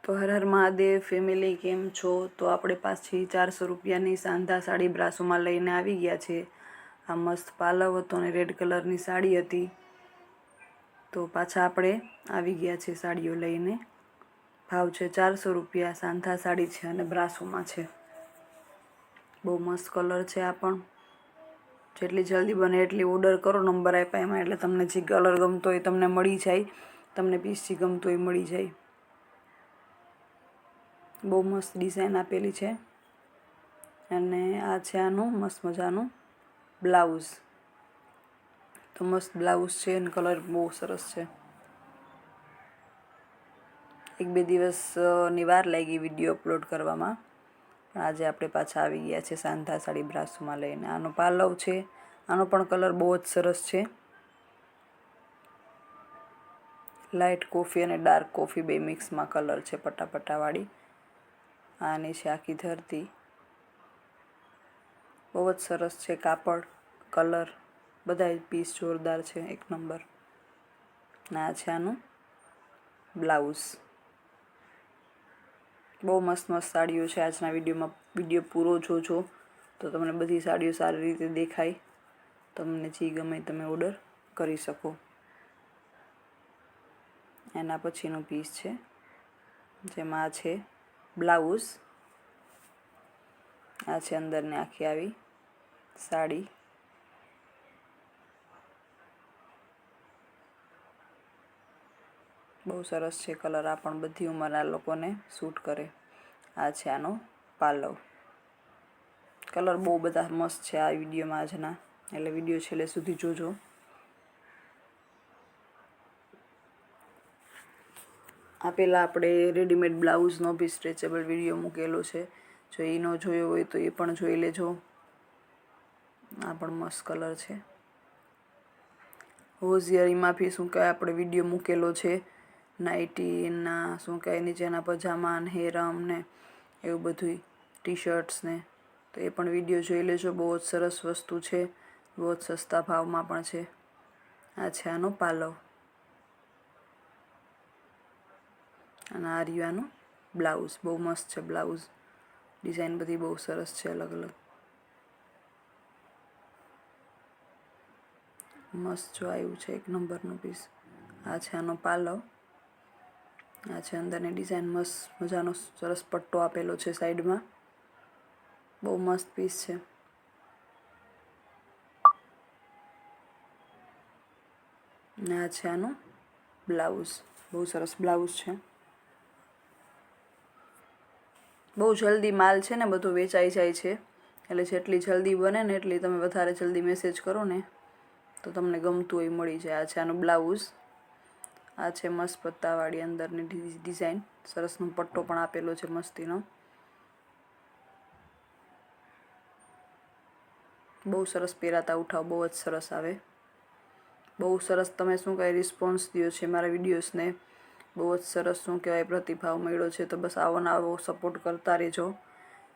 તો હર હર મહાદેવ ફેમિલી, કેમ છો? તો આપણે પાછી 400 રૂપિયાની સાંધા સાડી બ્રાસોમાં લઈને આવી ગયા છે. આ મસ્ત પાલવ હતો અને રેડ કલરની સાડી હતી. તો પાછા આપણે આવી ગયા છે સાડીઓ લઈને. ભાવ છે 400 રૂપિયા. સાંધા સાડી છે અને બ્રાસોમાં છે. બહુ મસ્ત કલર છે. આ પણ જેટલી જલ્દી બને એટલી ઓર્ડર કરો. નંબર આપ્યા એમાં, એટલે તમને જે કલર ગમતો હોય તમને મળી જાય. તમને પીસ જે ગમતો હોય મળી જાય. બહુ મસ્ત ડિઝાઇન આપેલી છે. અને આ છે આનું મસ્ત મજાનું બ્લાઉઝ. તો મસ્ત બ્લાઉઝ છે અને કલર બહુ સરસ છે. 1-2 દિવસની વાર લાગી વિડીયો અપલોડ કરવામાં, પણ આજે આપણે પાછા આવી ગયા છે સાંધા સાડી બ્રાસોમાં લઈને. આનો પાલવ છે. આનો પણ કલર બહુ જ સરસ છે. લાઇટ કોફી અને ડાર્ક કોફી બે મિક્સમાં કલર છે, પટાપટાવાળી. આની છે આખી ધરતી. બહુ જ સરસ છે. કાપડ, કલર બધાય પીસ જોરદાર છે, એક નંબર. આ છે આનું બ્લાઉઝ. બહુ મસ્ત મસ્ત સાડીઓ છે આજના વિડીયોમાં. વિડીયો પૂરો જોજો તો તમને બધી સાડીઓ સારી રીતે દેખાય. તમને જે ગમે તમે ઓર્ડર કરી શકો. એના પછીનું પીસ છે, જેમાં આ છે બ્લાઉઝ. આ છે અંદરની આખી આવી સાડી. બહુ સરસ છે કલર. આ પણ બધી ઉંમરના લોકોને સૂટ કરે. આ છે આનો પાલવ. કલર બહુ બધા મસ્ત છે આ વિડીયોમાં આજના, એટલે વિડીયો છેલ્લે સુધી જોજો. આ પહેલાં આપણે રેડીમેડ બ્લાઉઝનો બી સ્ટ્રેચેબલ વિડીયો મૂકેલો છે. જો એ ન જોયો હોય તો એ પણ જોઈ લેજો. આ પણ મસ્ત કલર છે. હોઝિયરીમાં બી શું કહેવાય આપણે વિડીયો મૂકેલો છે. નાઇટીના શું કહેવાય નીચેના પજામા ને હેરમ ને એવું બધું, ટી શર્ટ્સ ને. તો એ પણ વિડીયો જોઈ લેજો. બહુ જ સરસ વસ્તુ છે. બહુ જ સસ્તા ભાવમાં પણ છે. આ છે આનો પાલવ. અને આ રહ્યું આનું બ્લાઉઝ. બહુ મસ્ત છે બ્લાઉઝ. ડિઝાઇન બધી બહુ સરસ છે, અલગ અલગ. મસ્ત જો આવ્યું છે, એક નંબરનું પીસ. આ છે આનો પાલવ. આ છે અંદરની ડિઝાઇન. મસ્ત મજાનો સરસ પટ્ટો આપેલો છે સાઈડમાં. બહુ મસ્ત પીસ છે. ને આ છે આનું બ્લાઉઝ. બહુ સરસ બ્લાઉઝ છે. બહુ જલ્દી માલ છે ને બધો વેચાઈ જાય છે, એટલે જેટલી જલ્દી બને ને એટલી તમે વધારે જલ્દી મેસેજ કરો ને તો તમને ગમતું હોય મળી જાય. આ છે આનું બ્લાઉઝ. આ છે મસ્ત પત્તાવાળી અંદરની ડિઝાઇન. સરસનો પટ્ટો પણ આપેલો છે મસ્તીનો. બહુ સરસ પહેરાતા ઉઠાવ. બહુ જ સરસ આવે. બહુ સરસ તમે શું કહેવાય રિસ્પોન્સ દો છે મારા વિડીયોઝને. બહુ જ સરસ શું કહેવાય પ્રતિભાવ મળ્યો છે. તો બસ આવો ને આવો સપોર્ટ કરતા રહેજો.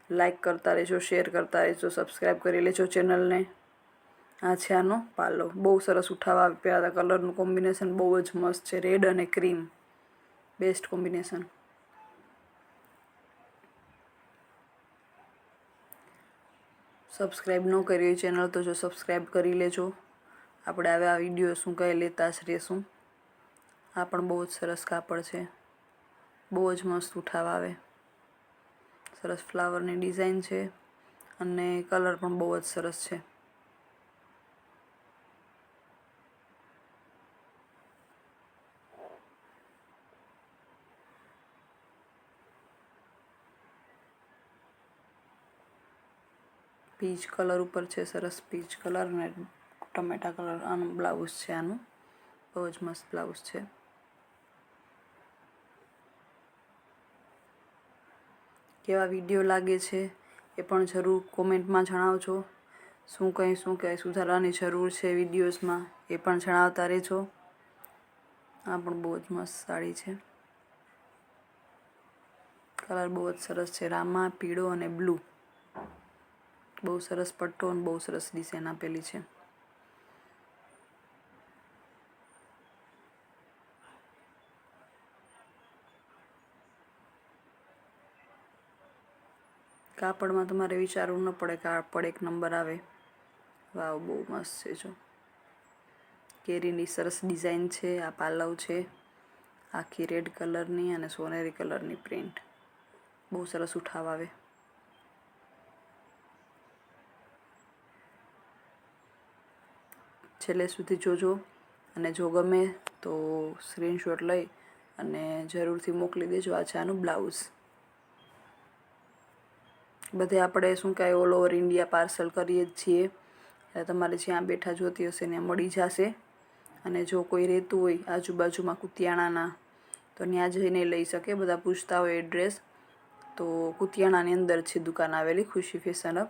લાઈક કરતા રહેજો, શેર કરતા રહેજો, સબસ્ક્રાઈબ કરી લેજો ચેનલને. આ છે આનો પાલવ. બહુ સરસ ઉઠાવ આપ્યા હતા. કલરનું કોમ્બિનેશન બહુ જ મસ્ત છે. રેડ અને ક્રીમ બેસ્ટ કોમ્બિનેશન. સબસ્ક્રાઈબ ન કરી હોય ચેનલ તો જો સબસ્ક્રાઈબ કરી લેજો. આપણે હવે આ વિડીયો શું કહે લેતા જ રહેશું. આ પણ બહુ જ સરસ કાપડ છે. બહુ જ મસ્ત ઉઠાવ આવે. સરસ ફ્લાવરની ડિઝાઇન છે અને કલર પણ બહુ જ સરસ છે. પીચ કલર ઉપર છે. સરસ પીચ કલર ને ટમેટા કલર. આનું બ્લાઉઝ છે. આનું બહુ જ મસ્ત બ્લાઉઝ છે. કેવા વિડીયો લાગે છે એ પણ જરૂર કોમેન્ટમાં જણાવજો. શું કંઈ સુધારવાની જરૂર છે વિડીયોઝમાં એ પણ જણાવતા રહેજો. આ પણ બહુ જ મસ્ત સાડી છે. કલર બહુ જ સરસ છે. રામા, પીળો અને બ્લુ. બહુ સરસ પટ્ટો અને બહુ સરસ ડિઝાઇન આપેલી છે. કાપડમાં તમારે વિચારવું ન પડે, કાપડ એક નંબર આવે. વાવ, બહુ મસ્ત છે. જો કેરીની સરસ ડિઝાઇન છે. આ પાલવ છે, આખી રેડ કલરની અને સોનેરી કલરની પ્રિન્ટ. બહુ સરસ ઉઠાવ આવે. છેલ્લે સુધી જોજો, અને જો ગમે તો સ્ક્રીનશોટ લઈ અને જરૂરથી મોકલી દેજો. આ છે આનું બ્લાઉઝ. બધે આપણે શું કાંઈ ઓલ ઓવર ઇન્ડિયા પાર્સલ કરીએ જ છીએ, એટલે તમારે જ્યાં બેઠા જોતી હશે ને મળી જશે. અને જો કોઈ રહેતું હોય આજુબાજુમાં કુતિયાણાના, તો ત્યાં જઈને લઈ શકે. બધા પૂછતા હોય એડ્રેસ, તો કુતિયાણાની અંદર છે દુકાન આવેલી, ખુશી ફેશન હબ.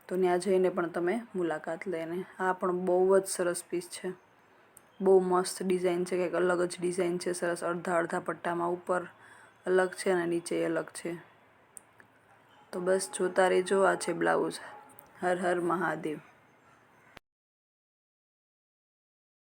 તો ત્યાં જઈને પણ તમે મુલાકાત લઈને. આ પણ બહુ જ સરસ પીસ છે. બહુ મસ્ત ડિઝાઇન છે, કંઈક અલગ જ ડિઝાઇન છે. સરસ અડધા અડધા પટ્ટામાં ઉપર અલગ છે અને નીચે અલગ છે. તો બસ જોતા રહેજો. આ છે બ્લાઉઝ. હર હર મહાદેવ.